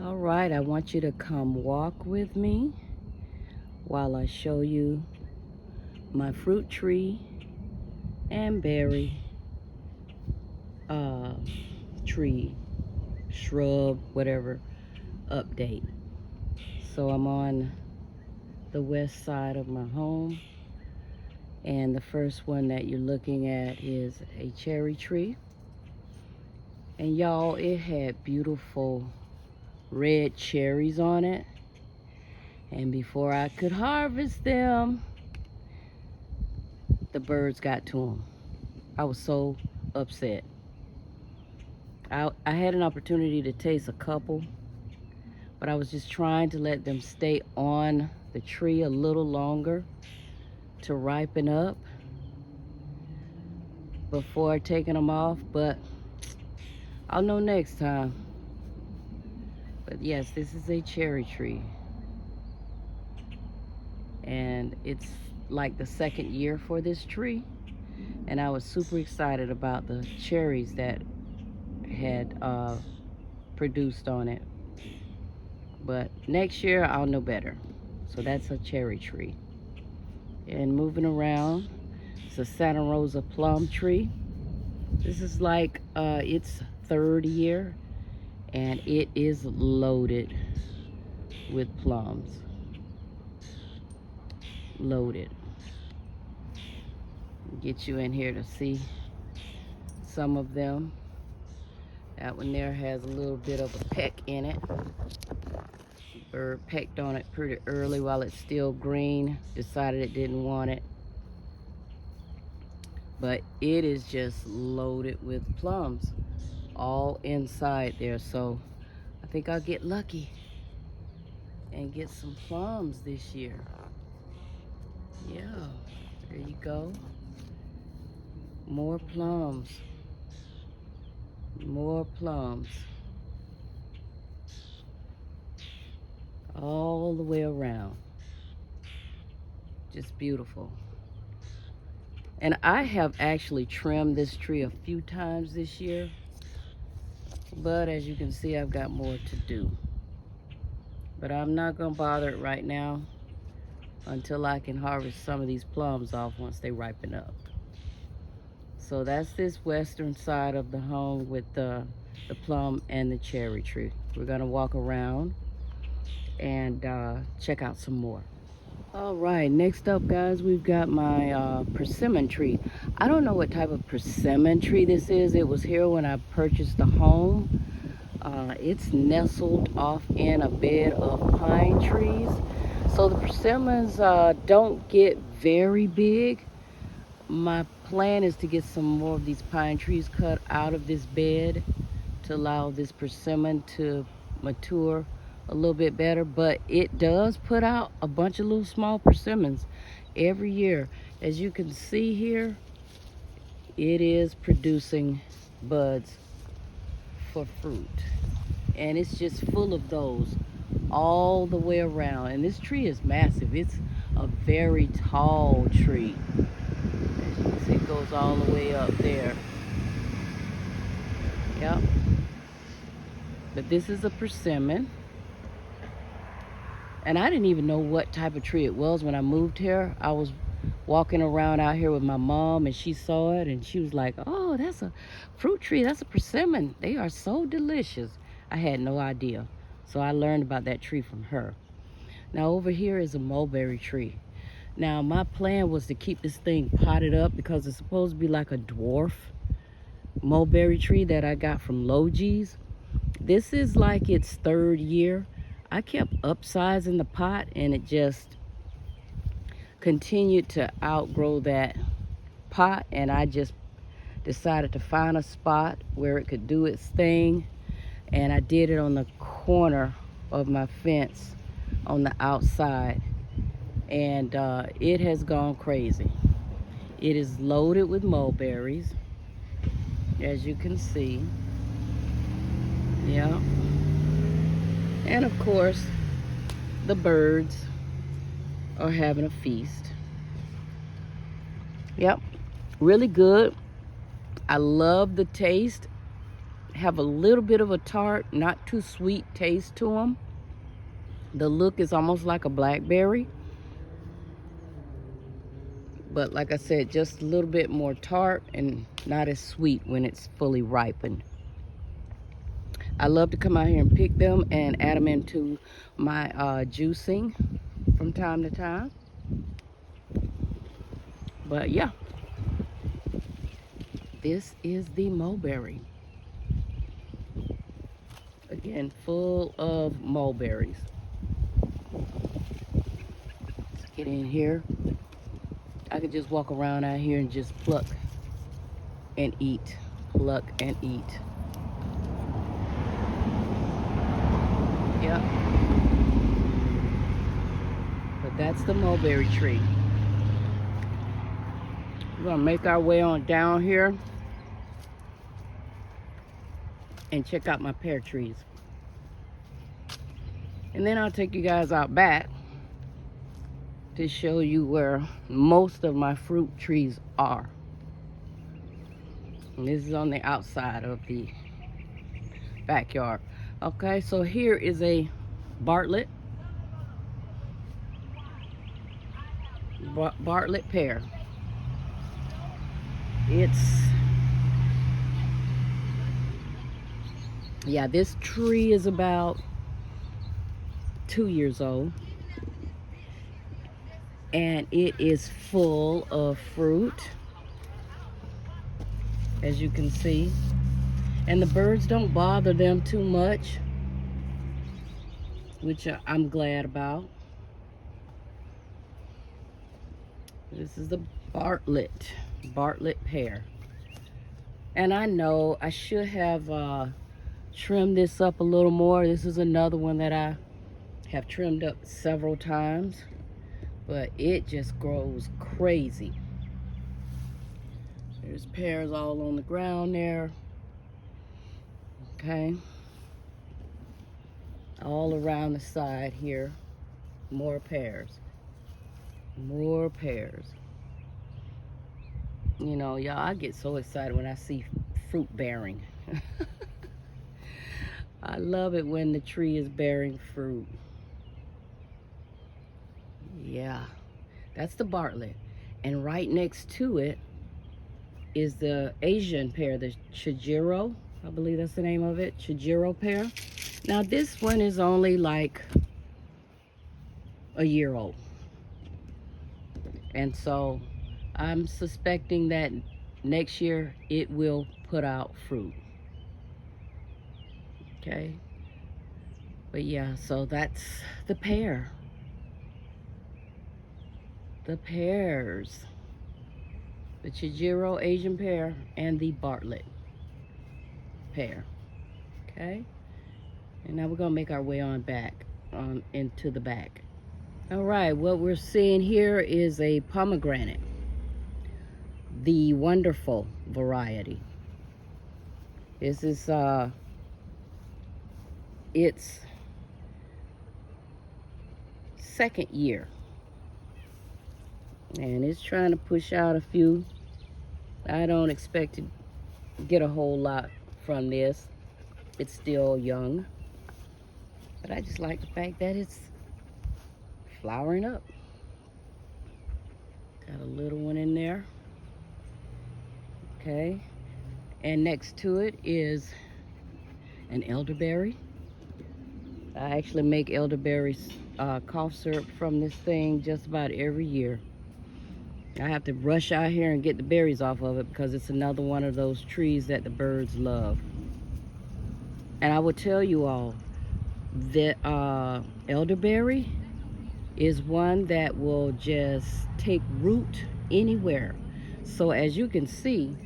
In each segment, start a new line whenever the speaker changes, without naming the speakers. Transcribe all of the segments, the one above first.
All right, I want you to come walk with me while I show you my fruit tree and berry tree, shrub, whatever, update. So I'm on the west side of my home, and the first one that you're looking at is a cherry tree. And y'all, it had beautiful red cherries on it. And before I could harvest them, the birds got to them. I was so upset. I had an opportunity to taste a couple, but I was just trying to let them stay on the tree a little longer to ripen up before taking them off, but I'll know next time. But yes, this is a cherry tree, and it's like the second year for this tree, and I was super excited about the cherries that had produced on it. But next year I'll know better. So that's a cherry tree. And moving around, it's a Santa Rosa plum tree. This is like its third year, and it is loaded with plums. Loaded. Get you in here to see some of them. That one there has a little bit of a peck in it. Bird pecked on it pretty early while it's still green. Decided it didn't want it. But it is just loaded with plums all inside there. So I think I'll get lucky and get some plums this year. Yeah, there you go. More plums. More plums. All the way around. Just beautiful. And I have actually trimmed this tree a few times this year, but as you can see, I've got more to do. But I'm not gonna bother it right now until I can harvest some of these plums off once they ripen up. So that's this western side of the home with the plum and the cherry tree. We're gonna walk around and check out some more. All right, next up, guys, we've got my persimmon tree. I don't know what type of persimmon tree this is. It was here when I purchased the home. It's nestled off in a bed of pine trees. So the persimmons don't get very big. My plan is to get some more of these pine trees cut out of this bed to allow this persimmon to mature a little bit better, but it does put out a bunch of little small persimmons every year. As you can see here, it is producing buds for fruit, and it's just full of those all the way around. And this tree is massive. It's a very tall tree. As you can see, it goes all the way up there. Yep. But this is a persimmon. And I didn't even know what type of tree it was when I moved here. I was walking around out here with my mom, and she saw it, and she was like, "Oh, that's a fruit tree. That's a persimmon. They are so delicious." I had no idea. So I learned about that tree from her. Now over here is a mulberry tree. Now my plan was to keep this thing potted up because it's supposed to be like a dwarf mulberry tree that I got from Logi's. This is like its third year. I kept upsizing the pot, and it just continued to outgrow that pot, and I just decided to find a spot where it could do its thing, and I did it on the corner of my fence on the outside, and it has gone crazy. It is loaded with mulberries, as you can see. Yeah. And of course, the birds are having a feast. Yep, really good. I love the taste. have a little bit of a tart, not too sweet taste to them. The look is almost like a blackberry. But like I said, just a little bit more tart and not as sweet when it's fully ripened. I love to come out here and pick them and add them into my juicing from time to time. But yeah, this is the mulberry. Again, full of mulberries. Let's get in here. I could just walk around out here and just pluck and eat. Pluck and eat. Yep. But that's the mulberry tree. We're gonna make our way on down here and check out my pear trees. And then I'll take you guys out back to show you where most of my fruit trees are. And this is on the outside of the backyard. Okay, so here is a Bartlett. Bartlett pear. Yeah, this tree is about 2 years old. And it is full of fruit, as you can see. And the birds don't bother them too much, which I'm glad about. This is the Bartlett pear. And I know I should have trimmed this up a little more. This is another one that I have trimmed up several times, but it just grows crazy. There's pears all on the ground there. Okay. All around the side here, more pears. More pears. You know, y'all, I get so excited when I see fruit bearing. I love it when the tree is bearing fruit. Yeah, that's the Bartlett. And right next to it is the Asian pear, the Chijiro. I believe that's the name of it, Chijiro pear. Now this one is only like a year old. And so I'm suspecting that next year it will put out fruit. Okay. But yeah, so that's the pear. The pears. The Chijiro Asian pear and the Bartlett pear. Okay. And now we're gonna make our way on back, into the back. All right, what we're seeing here is a pomegranate, the wonderful variety. This is its second year, and it's trying to push out a few. I don't expect to get a whole lot from this. It's still young, but I just like the fact that it's flowering up. Got a little one in there. Okay, and next to it is an elderberry. I actually make elderberry cough syrup from this thing just about every year. I have to rush out here and get the berries off of it because it's another one of those trees that the birds love. And I will tell you all that elderberry is one that will just take root anywhere. So as you can see,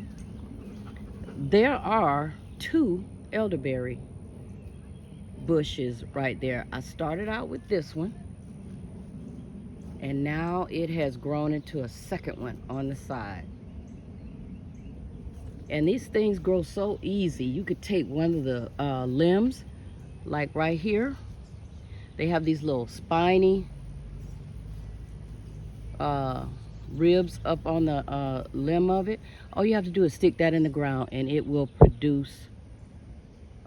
there are 2 elderberry bushes right there. I started out with this one, and now it has grown into a second one on the side. And these things grow so easy. You could take one of the limbs, like right here. They have these little spiny ribs up on the limb of it. All you have to do is stick that in the ground and it will produce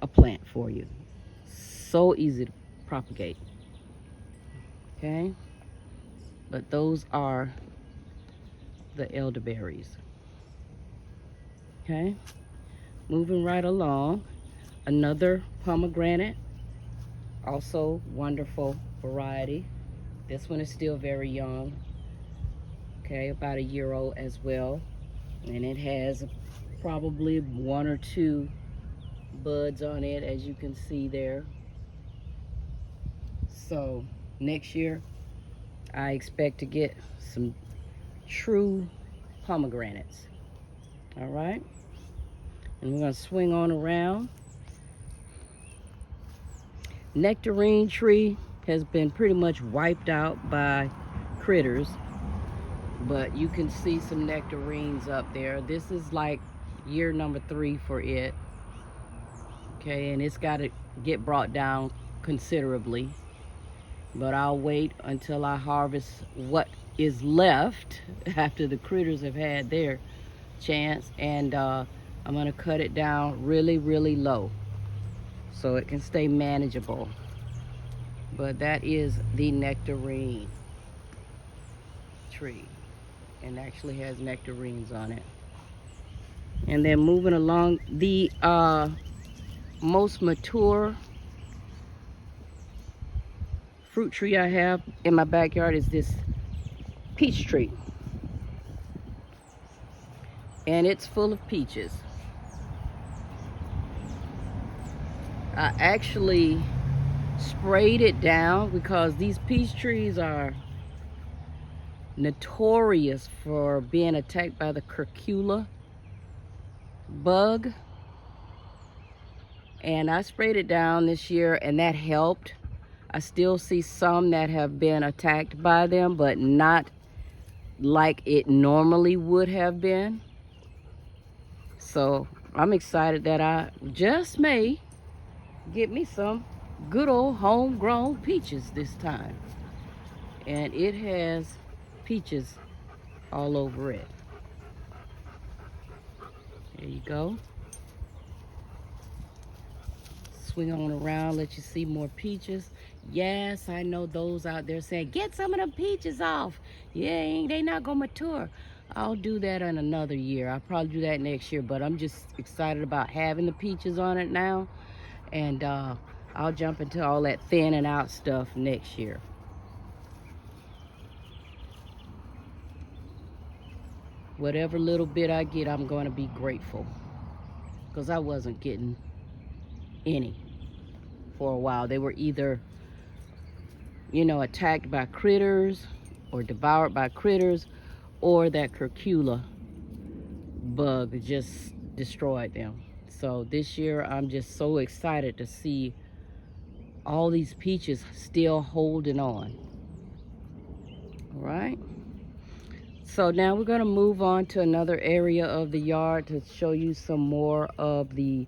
a plant for you. So easy to propagate. Okay, but those are the elderberries. Okay, moving right along, another pomegranate, also wonderful variety. This one is still very young. Okay, about a year old as well, and it has probably 1 or 2 buds on it, as you can see there. So next year I expect to get some true pomegranates. All right, and we're going to swing on around. Nectarine tree has been pretty much wiped out by critters, but you can see some nectarines up there. This is like year number 3 for it. Okay, and it's got to get brought down considerably, but I'll wait until I harvest what is left after the critters have had their chance, and I'm going to cut it down really, really low so it can stay manageable. But that is the nectarine tree, and actually has nectarines on it. And then moving along, the most mature fruit tree I have in my backyard is this peach tree, and it's full of peaches. I actually sprayed it down because these peach trees are notorious for being attacked by the curcula bug, and I sprayed it down this year, and that helped. I still see some that have been attacked by them, but not like it normally would have been. So I'm excited that I just may get me some good old homegrown peaches this time. And it has peaches all over it. There you go. Swing on around, let you see more peaches. Yes, I know those out there saying, get some of them peaches off. Yeah, they not gonna mature. I'll do that in another year. I'll probably do that next year, but I'm just excited about having the peaches on it now. And I'll jump into all that thinning out stuff next year. Whatever little bit I get, I'm going to be grateful, because I wasn't getting any for a while. They were either, you know, attacked by critters or devoured by critters, or that curcula bug just destroyed them. So this year I'm just so excited to see all these peaches still holding on. All right, so now we're going to move on to another area of the yard to show you some more of the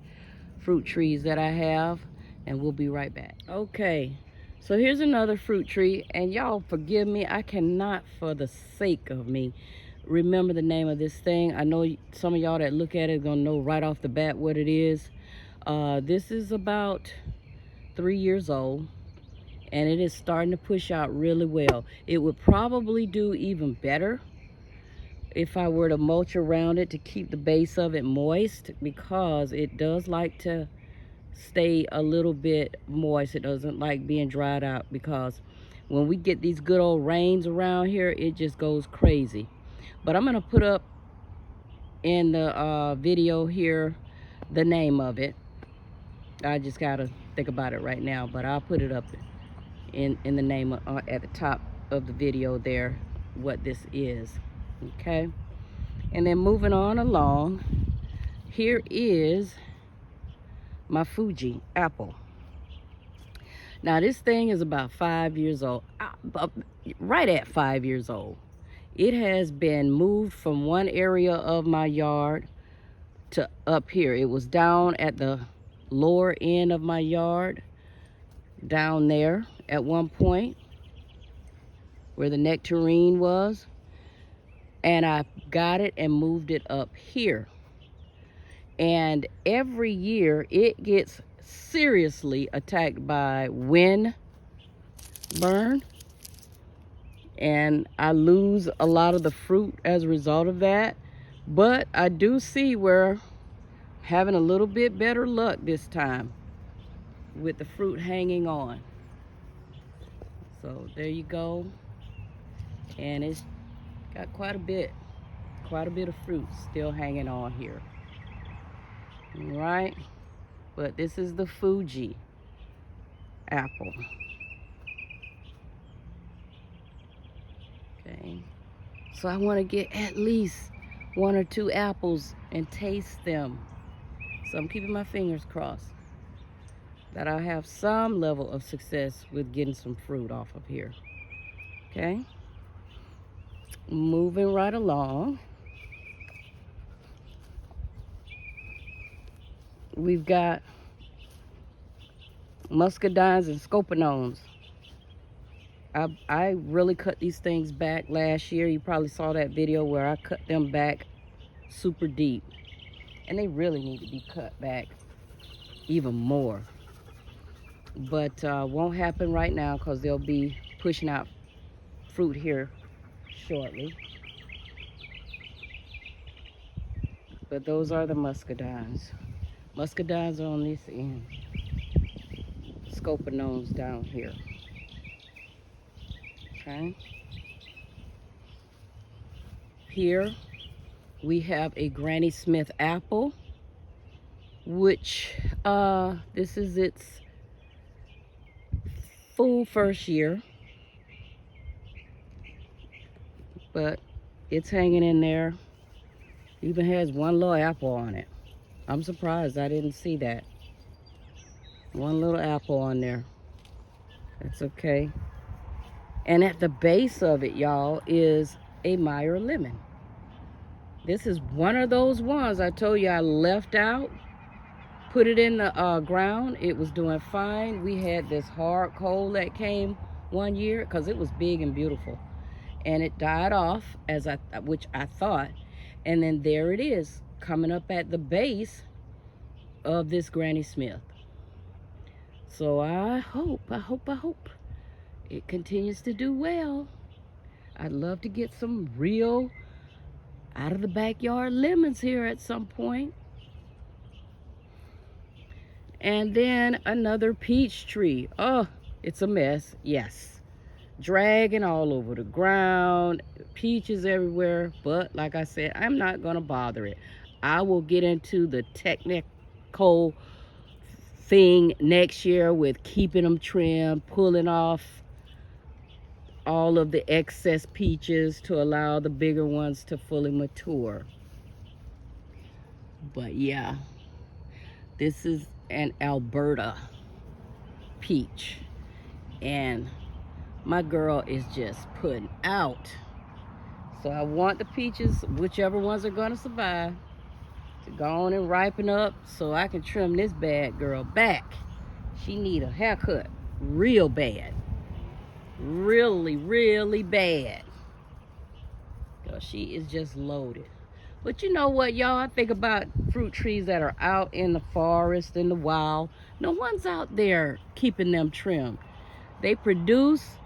fruit trees that I have, and we'll be right back. Okay, so here's another fruit tree, and y'all forgive me, I cannot for the sake of me remember the name of this thing. I know some of y'all that look at it are gonna know right off the bat what it is. This is about 3 years old, and it is starting to push out really well. It would probably do even better if I were to mulch around it to keep the base of it moist, because it does like to stay a little bit moist. It doesn't like being dried out, because when we get these good old rains around here, it just goes crazy. But I'm gonna put up in the video here the name of it. I just gotta think about it right now, but I'll put it up in the name at the top of the video there, what this is. Okay, and then moving on along, here is my Fuji apple. Now this thing is about 5 years old, right at 5 years old. It has been moved from one area of my yard to up here. It was down at the lower end of my yard, down there at one point where the nectarine was, and I got it and moved it up here. And every year it gets seriously attacked by wind burn, and I lose a lot of the fruit as a result of that. But I do see we're having a little bit better luck this time with the fruit hanging on. So there you go. And it's got quite a bit of fruit still hanging on here. All right, but this is the Fuji apple. Okay, so I want to get at least 1 or 2 apples and taste them. So I'm keeping my fingers crossed that I'll have some level of success with getting some fruit off of here. Okay, moving right along. We've got muscadines and scoponones. I really cut these things back last year. You probably saw that video where I cut them back super deep. And they really need to be cut back even more. But won't happen right now because they'll be pushing out fruit here shortly. But those are the muscadines. Muscadines are on this end. Scoponones down here. Okay. Here we have a Granny Smith apple, which this is its full first year, but it's hanging in there. Even has one little apple on it. I'm surprised I didn't see that. One little apple on there. That's okay. And at the base of it, y'all, is a Meyer lemon. This is one of those ones I told you I left out. Put it in the ground. It was doing fine. We had this hard cold that came one year because it was big and beautiful. And it died off, which I thought. And then there it is, coming up at the base of this Granny Smith. So I hope it continues to do well. I'd love to get some real out of the backyard lemons here at some point. And then another peach tree. Oh, it's a mess, yes. Dragging all over the ground, peaches everywhere. But like I said, I'm not gonna bother it. I will get into the technical thing next year with keeping them trimmed, pulling off all of the excess peaches to allow the bigger ones to fully mature. But yeah, this is an Alberta peach, and my girl is just putting out. So I want the peaches, whichever ones are gonna survive, to go on and ripen up so I can trim this bad girl back. She need a haircut real bad. Really, really bad. Because she is just loaded. But you know what, y'all? I think about fruit trees that are out in the forest, in the wild. No one's out there keeping them trimmed. They produce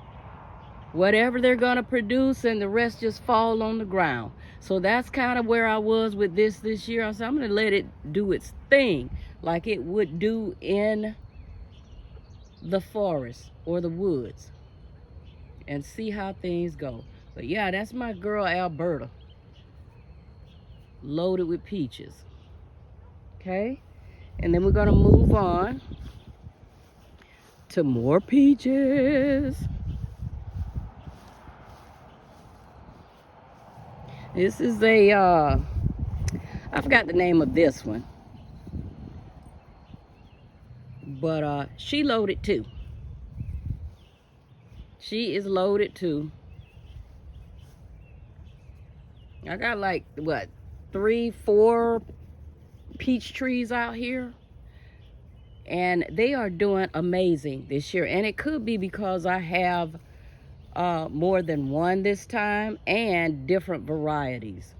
whatever they're going to produce, and the rest just fall on the ground. So that's kind of where I was with this year. I said, I'm going to let it do its thing like it would do in the forest or the woods, and see how things go. But yeah, that's my girl Alberta, loaded with peaches. Okay, and then we're gonna move on to more peaches. This is a I forgot the name of this one, but she loaded too. She is loaded too. I got like, what, 3, 4 peach trees out here. And they are doing amazing this year. And it could be because I have more than one this time and different varieties.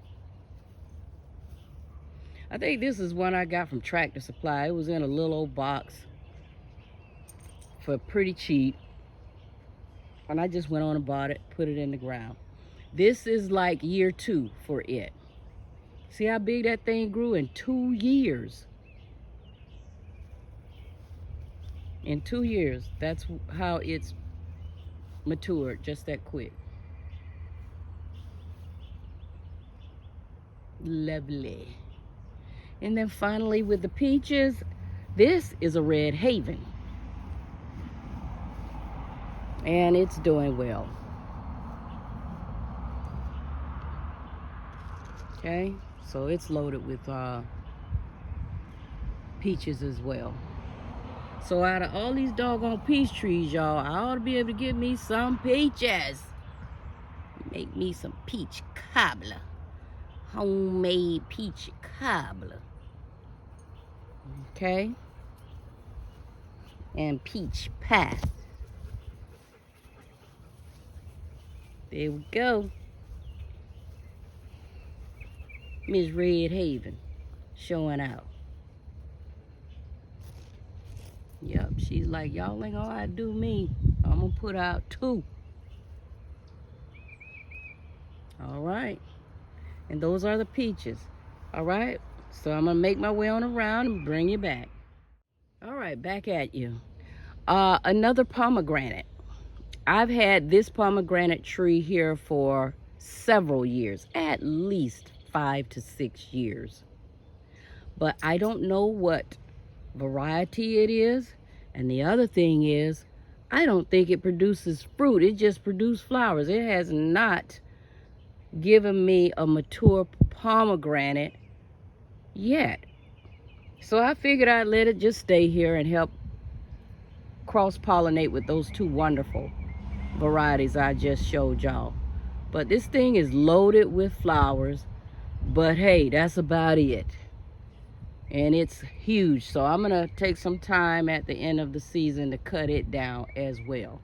I think this is one I got from Tractor Supply. It was in a little old box. for pretty cheap. And I just went on and bought it, put it in the ground. This is like year 2 for it. See how big that thing grew in 2 years? In 2 years, that's how it's matured, just that quick. Lovely. And then finally with the peaches, this is a Red Haven. And it's doing well. Okay, so it's loaded with peaches as well. So out of all these doggone peach trees, y'all, I ought to be able to get me some peaches. Make me some peach cobbler. Homemade peach cobbler. Okay? And peach pie. There we go. Miss Red Haven showing out. Yep, she's like, y'all ain't gonna outdo me. I'm gonna put out 2. All right. And those are the peaches. All right. So I'm gonna make my way on around and bring you back. All right, back at you. Another pomegranate. I've had this pomegranate tree here for several years, at least 5 to 6 years. But I don't know what variety it is. And the other thing is, I don't think it produces fruit. It just produces flowers. It has not given me a mature pomegranate yet. So I figured I'd let it just stay here and help cross-pollinate with those 2 wonderful varieties I just showed y'all. But this thing is loaded with flowers. But hey, that's about it. And it's huge, so I'm gonna take some time at the end of the season to cut it down as well.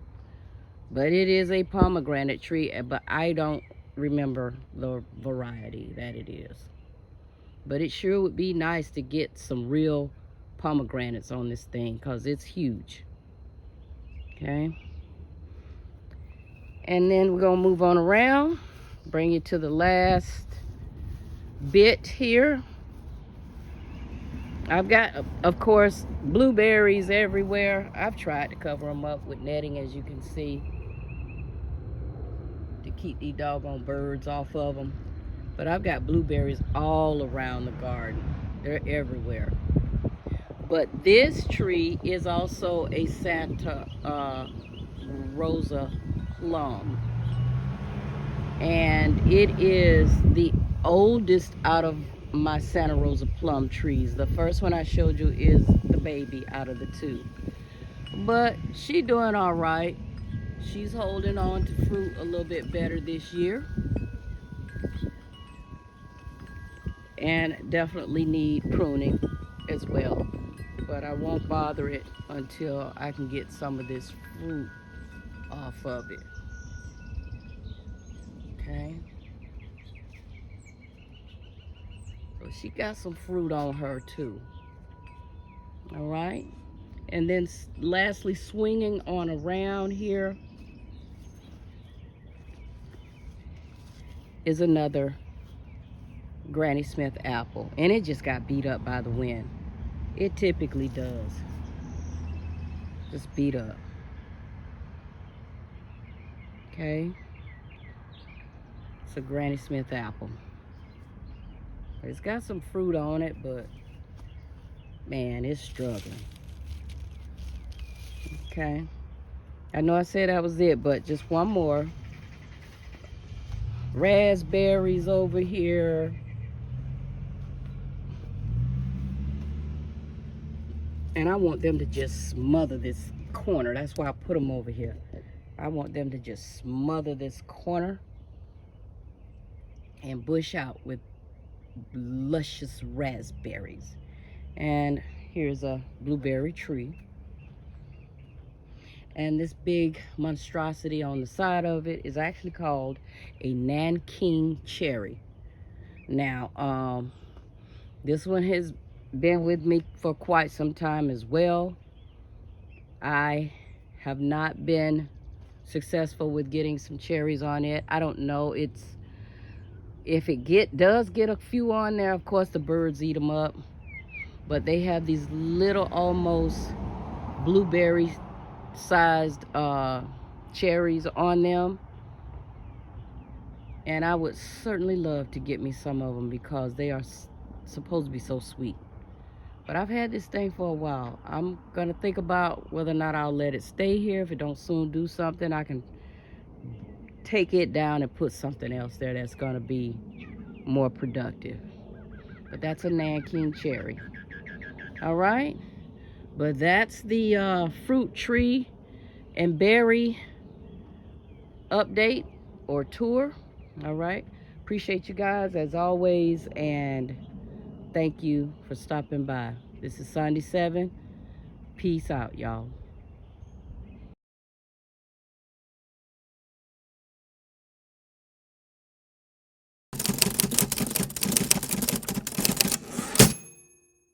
But it is a pomegranate tree, but I don't remember the variety that it is. But it sure would be nice to get some real pomegranates on this thing, because it's huge. Okay. And then we're gonna move on around, bring you to the last bit here. I've got, of course, blueberries everywhere. I've tried to cover them up with netting, as you can see, to keep these doggone birds off of them. But I've got blueberries all around the garden. They're everywhere. But this tree is also a Santa Rosa plum. And it is the oldest out of my Santa Rosa plum trees. The first one I showed you is the baby out of the 2. But she's doing all right. She's holding on to fruit a little bit better this year. And definitely need pruning as well. But I won't bother it until I can get some of this fruit off of it. Okay. So she got some fruit on her too. All right. And then lastly, swinging on around here is another Granny Smith apple. And it just got beat up by the wind. It typically does. Just beat up. Okay. It's a Granny Smith apple. It's got some fruit on it, but man, it's struggling. Okay. I know I said that was it, but just one more. Raspberries over here. And I want them to just smother this corner. That's why I put them over here. I want them to just smother this corner and bush out with luscious raspberries. And here's a blueberry tree. And this big monstrosity on the side of it is actually called a Nanking cherry. Now, this one has been with me for quite some time as well. I Have not been successful with getting some cherries on it. I don't know. If it does get a few on there, of course the birds eat them up. But they have these little, almost blueberry sized cherries on them. And I would certainly love to get me some of them because they are supposed to be so sweet. But I've had this thing for a while. I'm gonna think about whether or not I'll let it stay here. If it don't soon do something, I can take it down and put something else there that's gonna be more productive. But that's a Nanking cherry. All right, but that's the fruit tree and berry update or tour. All right, appreciate you guys as always, and thank you for stopping by. This is Sunday 7. Peace out, y'all.